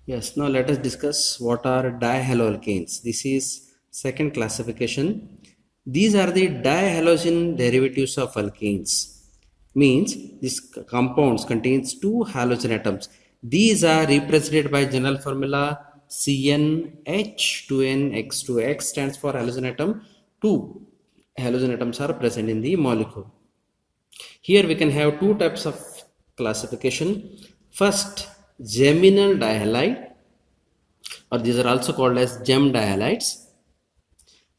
Yes, now let us discuss what are dihaloalkanes. This is second classification. These are the dihalogen derivatives of alkanes. Means these compounds contains two halogen atoms. These are represented by general formula CnH2nX2. X stands for halogen atom. Two halogen atoms are present in the molecule. Here we can have two types of classification. First, geminal dihalide, or these are also called as gem dihalides.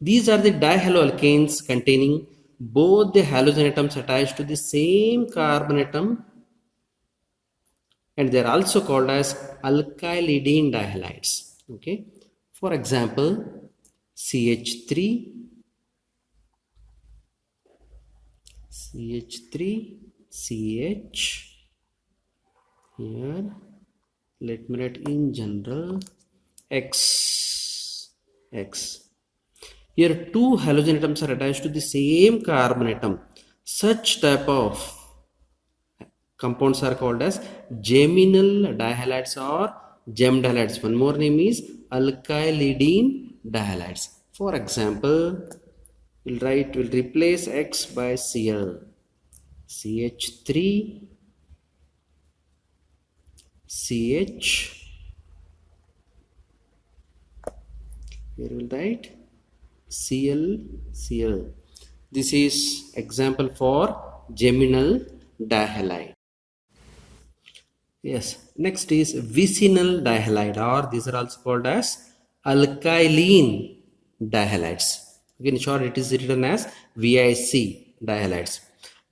These are the dihaloalkanes containing both the halogen atoms attached to the same carbon atom, and they are also called as alkylidene dihalides. Okay, for example, CH3, CH3, CH. Here, let me write in general X, X. Here two halogen atoms are attached to the same carbon atom. Such type of compounds are called as geminal dihalides or gem dihalides. One more name is alkylidene dihalides. For example, we'll replace X by Cl. CH3, CH. Here we'll write Cl, Cl. This is example for geminal dihalide. Yes, next is vicinal dihalide, or these are also called as alkylene dihalides. In short, it is written as VIC dihalides.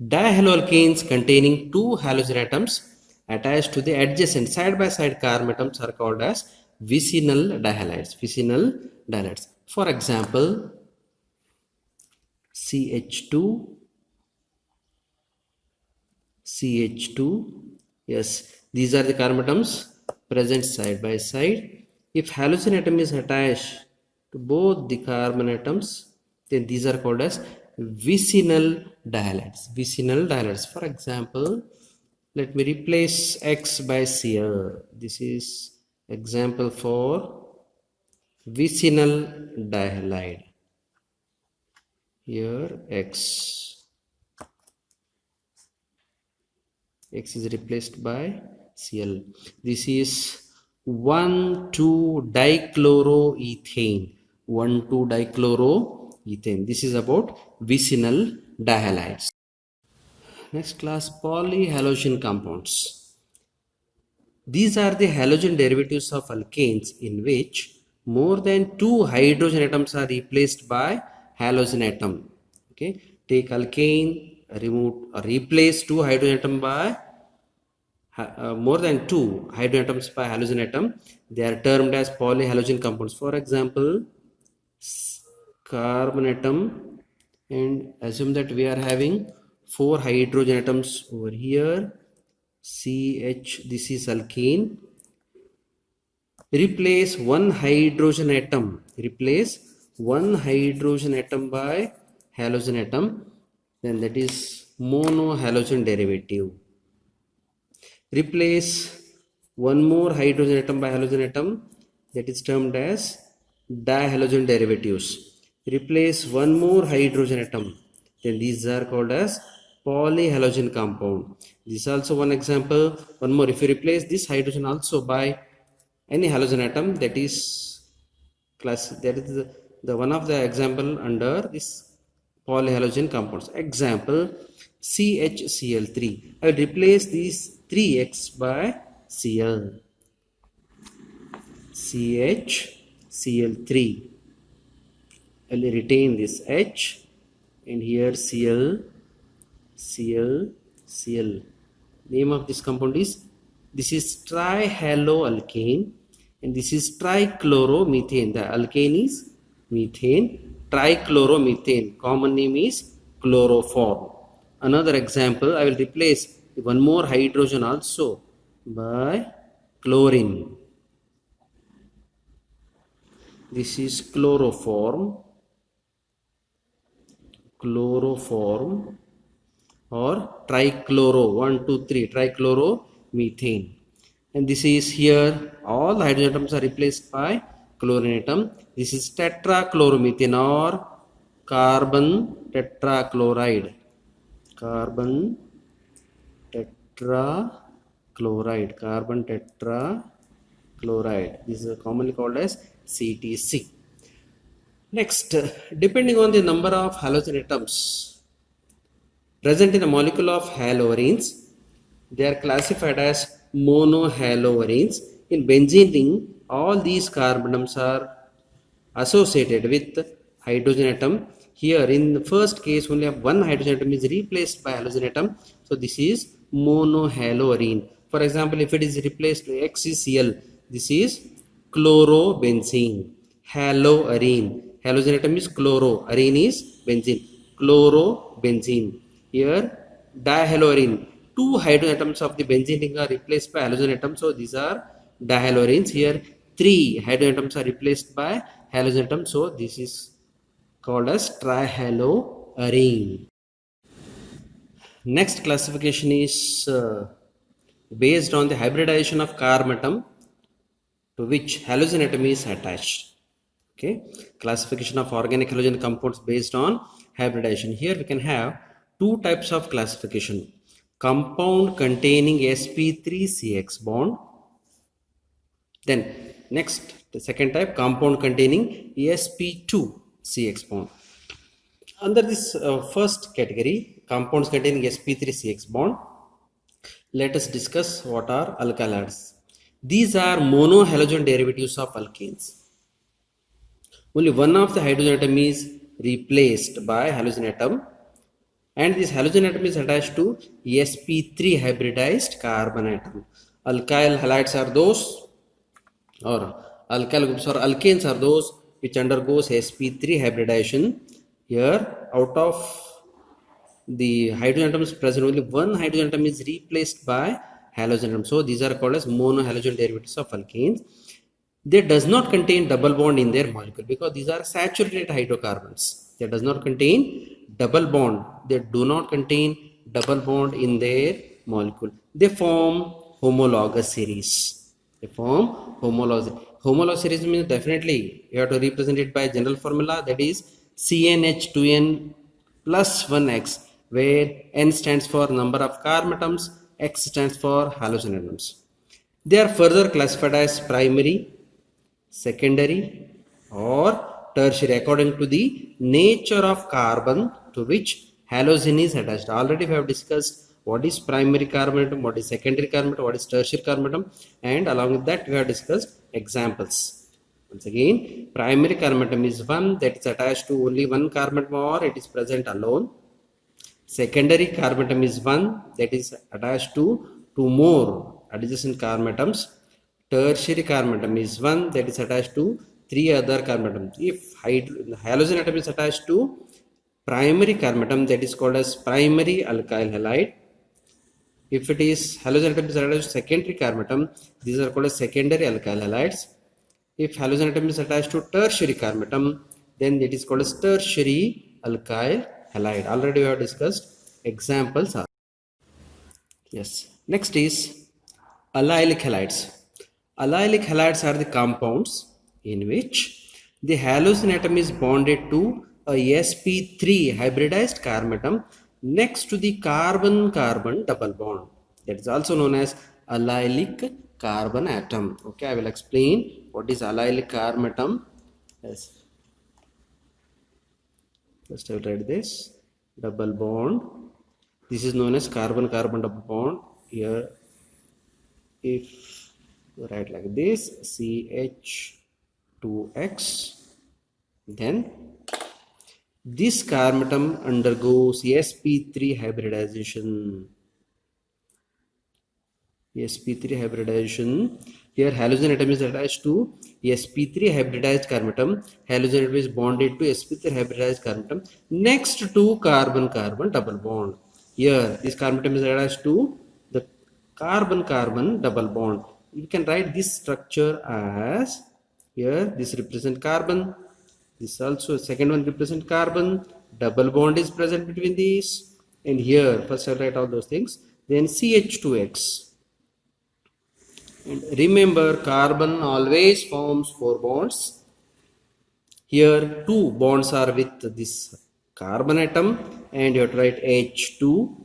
Dihaloalkanes containing two halogen atoms attached to the adjacent side by side carbon atoms are called as vicinal dihalides. Vicinal dihalides. For example, CH2, CH2. Yes, these are the carbon atoms present side by side. If halogen atom is attached to both the carbon atoms, then these are called as vicinal dihalides. Vicinal dihalides. For example, let me replace X by Cl. This is example for vicinal dihalide. Here X is replaced by Cl. This is 1,2-dichloroethane. 1,2-dichloroethane. This is about vicinal dihalides. Next class, polyhalogen compounds. These are the halogen derivatives of alkanes in which more than two hydrogen atoms are replaced by halogen atom. Okay, take alkane, remove or replace two hydrogen atom by more than two hydrogen atoms by halogen atom. They are termed as polyhalogen compounds. For example, carbon atom, and assume that we are having four hydrogen atoms over here. CH, this is alkane. Replace one hydrogen atom by halogen atom, then that is monohalogen derivative. Replace one more hydrogen atom by halogen atom, that is termed as dihalogen derivatives. Replace one more hydrogen atom, then these are called as polyhalogen compound. This is also one example. One more, if you replace this hydrogen also by any halogen atom, that is the one of the example under this polyhalogen compounds. Example, CHCl3. I will replace these 3x by Cl. CHCl3. I will retain this H, and here Cl, Cl, Cl. Name of this compound is, this is trihaloalkane, and this is trichloromethane. The alkane is methane, trichloromethane. Common name is chloroform. Another example, I will replace one more hydrogen also by chlorine. This is chloroform or trichloro, 1, 2, 3, trichloromethane. and this is here all the hydrogen atoms are replaced by chlorine atom. This is tetrachloromethane or carbon tetrachloride. Carbon tetrachloride. Carbon tetrachloride. This is commonly called as CTC. Next, depending on the number of halogen atoms present in a molecule of haloarenes, they are classified as monohaloarenes. In benzene ring, all these carbon atoms are associated with hydrogen atom. Here in the first case, only one hydrogen atom is replaced by halogen atom. So this is monohaloarene. For example, if it is replaced by HCl, this is chlorobenzene. Haloarene. Halogen atom is chloro. Arene is benzene. Chlorobenzene. Here dihaloarene. Two hydrogen atoms of the benzene ring are replaced by halogen atoms. So these are dihaloarenes. Here three hydrogen atoms are replaced by halogen atoms. So this is called as trihaloarene. Next classification is based on the hybridization of carbon atom to which halogen atom is attached. Okay, classification of organic halogen compounds based on hybridization. Here we can have two types of classification: compound containing sp3-CX bond. Then next, the second type, compound containing sp2-CX bond. Under this first category, compounds containing sp3-CX bond, let us discuss what are alkyl halides. These are monohalogen derivatives of alkanes. Only one of the hydrogen atom is replaced by halogen atom, and this halogen atom is attached to sp3 hybridized carbon atom. Alkyl halides are those, or alkyl groups or alkanes are those which undergoes sp3 hybridization. Here, out of the hydrogen atoms present, only one hydrogen atom is replaced by halogen atom. So these are called as monohalogen derivatives of alkanes. They does not contain double bond in their molecule because these are saturated hydrocarbons. They does not contain double bond. They do not contain double bond in their molecule. They form homologous series. They form homologous. Homologous series means definitely you have to represent it by general formula, that is CnH2n plus 1x, where N stands for number of carbon atoms, X stands for halogen atoms. They are further classified as primary, secondary or tertiary according to the nature of carbon to which halogen is attached. Already we have discussed what is primary carbon atom, what is secondary carbon atom, what is tertiary carbon atom, and along with that we have discussed examples. Once again, primary carbon atom is one that is attached to only one carbon atom or it is present alone. Secondary carbon atom is one that is attached to two more adjacent carbon atoms. Tertiary carbon atom is one that is attached to three other carbon atoms. If halogen atom is attached to primary carbon atom, that is called as primary alkyl halide. If it is halogen atom is attached to secondary carbon atom, these are called as secondary alkyl halides. If halogen atom is attached to tertiary carbon atom, then it is called as tertiary alkyl halide. Already we have discussed examples. Yes. Next is allylic halides. Allylic halides are the compounds in which the halogen atom is bonded to a sp3 hybridized carbon atom next to the carbon-carbon double bond. That is also known as allylic carbon atom. Okay, I will explain what is allylic carbon atom. Yes. First I will write this double bond. This is known as carbon-carbon double bond. Here, if you write like this, CH2X, then this carbon atom undergoes sp3 hybridization. sp3 hybridization. Here halogen atom is attached to sp3 hybridized carbon atom. Halogen atom is bonded to sp3 hybridized carbon atom next to carbon-carbon double bond. Here this carbon atom is attached to the carbon-carbon double bond. You can write this structure as, here this represent carbon, this also second one represent carbon, double bond is present between these, and here first I'll write all those things, then CH2X. And remember, carbon always forms 4 bonds. Here 2 bonds are with this carbon atom and you have to write H2.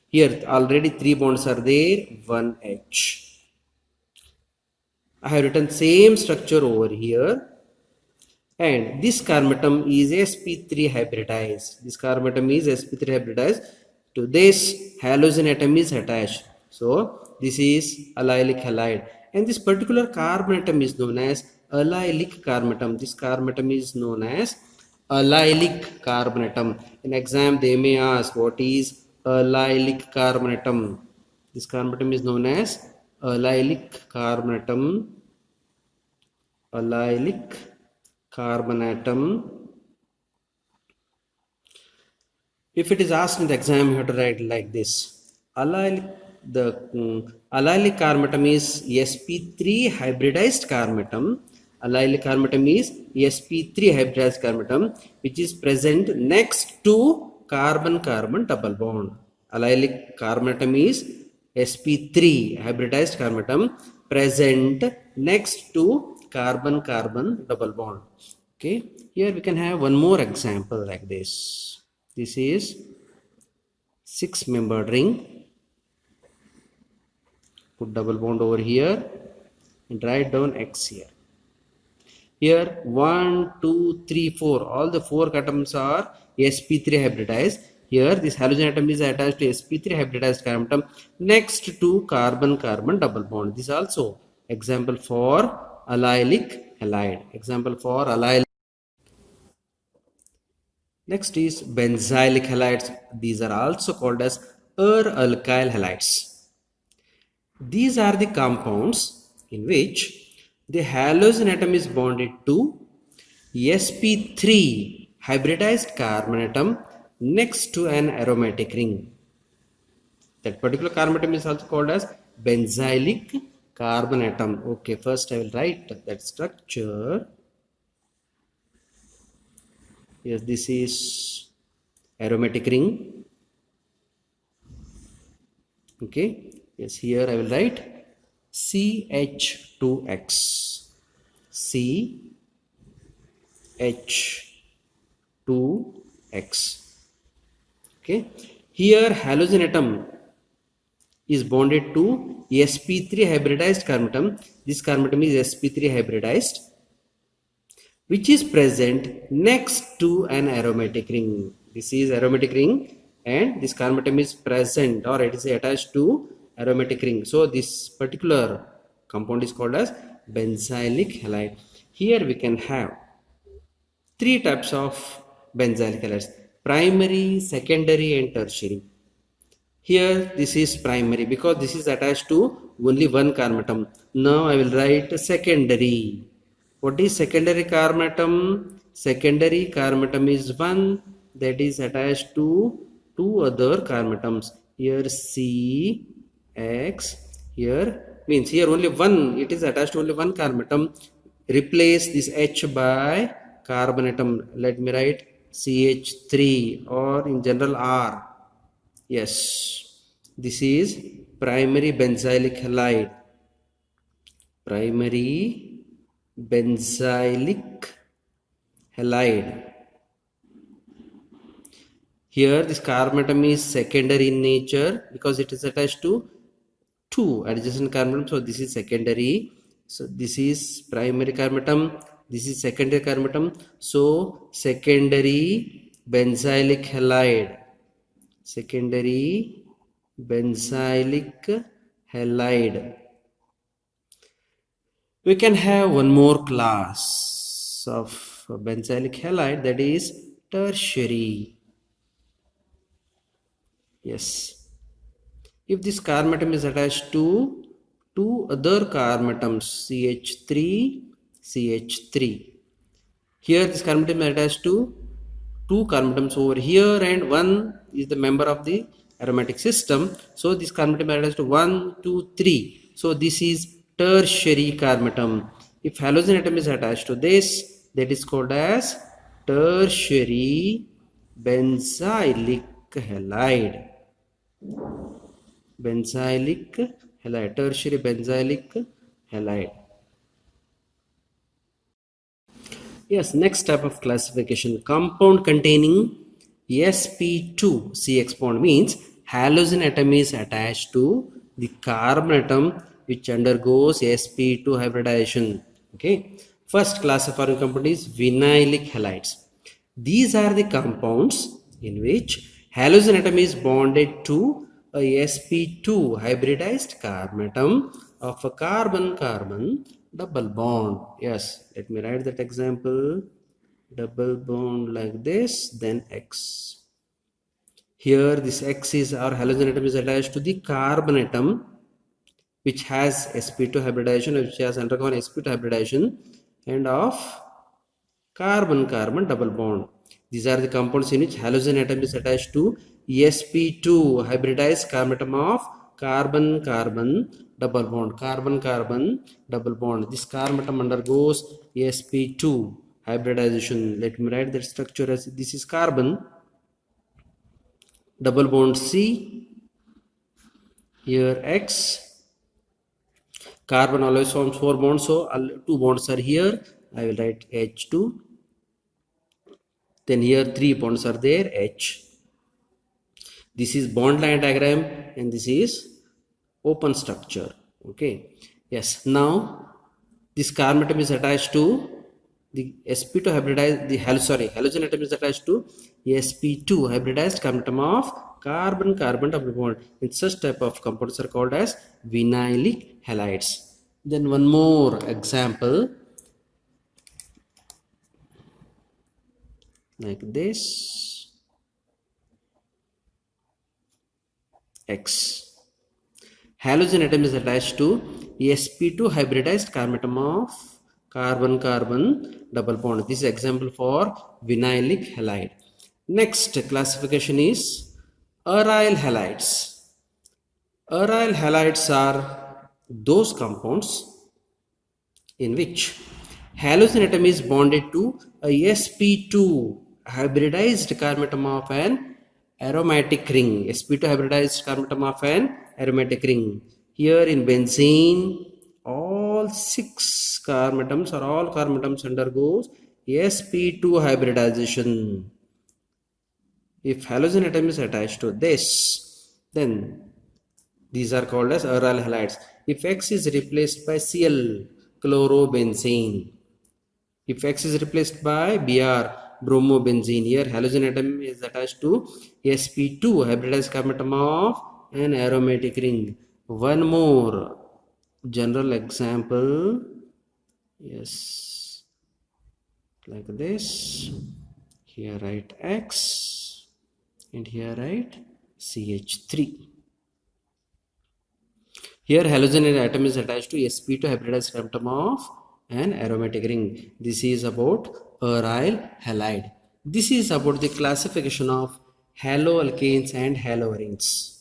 Here already 3 bonds are there, 1 H. I have written same structure over here, and this carbon atom is sp3 hybridized. This carbon atom is sp3 hybridized. To this halogen atom is attached. So this is allylic halide, and this particular carbon atom is known as allylic carbon atom. This carbon atom is known as allylic carbon atom. In exam they may ask what is allylic carbon atom. This carbon atom is known as allylic carbon atom. Allylic carbon atom. If it is asked in the exam, you have to write like this. Allylic carbon atom is sp3 hybridized carbon atom. Allylic carbon atom is sp3 hybridized carbon atom which is present next to carbon-carbon double bond. Allylic carbon atom is sp3 hybridized carbon atom present next to carbon-carbon double bond. Okay, here we can have one more example like this. This is 6-membered ring. Put double bond over here and write down X here. Here 1, 2, 3, 4. All the 4 atoms are sp3 hybridized. Here this halogen atom is attached to sp3 hybridized carbon atom next to carbon-carbon double bond. This is also example for allylic halide. Example for allylic. Next is benzylic halides. These are also called as alkyl halides. These are the compounds in which the halogen atom is bonded to sp3 hybridized carbon atom next to an aromatic ring. That particular carbon atom is also called as benzylic carbon atom. Okay, first I will write that structure. Yes, this is aromatic ring. Okay, yes, here I will write CH2X. CH2X. Okay, here halogen atom is bonded to sp3 hybridized carbon atom. This carbon atom is sp3 hybridized, which is present next to an aromatic ring. This is aromatic ring and this carbon atom is present or it is attached to aromatic ring. So this particular compound is called as benzylic halide. Here we can have 3 types of benzylic halides: primary, secondary and tertiary. Here this is primary because this is attached to only one carbon atom. Now I will write secondary. What is secondary carbon atom? Secondary carbon atom is one that is attached to 2 other carbon atoms. Here CX, here means here only one, it is attached to only one carbon atom. Replace this H by carbon atom. Let me write CH3 or in general R. Yes, this is primary benzylic halide. Primary benzylic halide. Here this carbon atom is secondary in nature because it is attached to 2 adjacent carbon atoms. So this is secondary. So this is primary carbon atom. This is secondary carbon atom. So secondary benzylic halide. Secondary benzylic halide. We can have one more class of benzylic halide, that is tertiary. Yes, if this carbon atom is attached to 2 other carbon atoms CH3, CH3. Here this carbon atom is attached to 2 carbon atoms over here and one is the member of the aromatic system. So this carbon atom is attached to 1, 2, 3. So this is tertiary carbon atom. If halogen atom is attached to this, that is called as tertiary benzylic halide. Benzylic halide, tertiary benzylic halide. Yes, next type of classification, compound containing sp2 CX bond means halogen atom is attached to the carbon atom which undergoes sp2 hybridization. Okay, first class of foreign compound is vinylic halides. These are the compounds in which halogen atom is bonded to a sp2 hybridized carbon atom of a carbon-carbon double bond. Yes, let me write that example. Double bond like this, then X. Here this X is our halogen atom is attached to the carbon atom which has sp2 hybridization, which has undergone sp2 hybridization, and of carbon-carbon double bond. These are the compounds in which halogen atom is attached to sp2 hybridized carbon atom of carbon-carbon double bond. Carbon-carbon double bond. This carbon atom undergoes sp2 hybridization. Let me write that structure as this is carbon, double bond C, here X. Carbon always forms 4 bonds, so 2 bonds are here. I will write H2. Then here 3 bonds are there, H. This is bond line diagram and this is open structure. Okay. Yes. Now this carbon atom is attached to the sp2 hybridized, halogen atom is attached to sp2 hybridized carbon atom of carbon-carbon double bond. And such type of compounds are called as vinylic halides. Then one more example like this, X. Halogen atom is attached to sp2 hybridized carbon atom of carbon-carbon double bond. This is example for vinylic halide. Next classification is aryl halides. Aryl halides are those compounds in which halogen atom is bonded to a sp2 hybridized carbon atom of an aromatic ring. sp2 hybridized carbon atom of an aromatic ring. Here in benzene, all 6 carbon atoms or all carbon atoms undergoes sp2 hybridization. If halogen atom is attached to this, then these are called as aryl halides. If X is replaced by Cl, chlorobenzene. If X is replaced by Br, bromobenzene, here halogen atom is attached to sp2 hybridized carbon atom of an aromatic ring. One more general example, yes, like this. Here write X and here write CH3. Here halogen atom is attached to sp2 hybridized carbon atom of an aromatic ring. This is about aryl halide. This is about the classification of haloalkanes and haloarenes.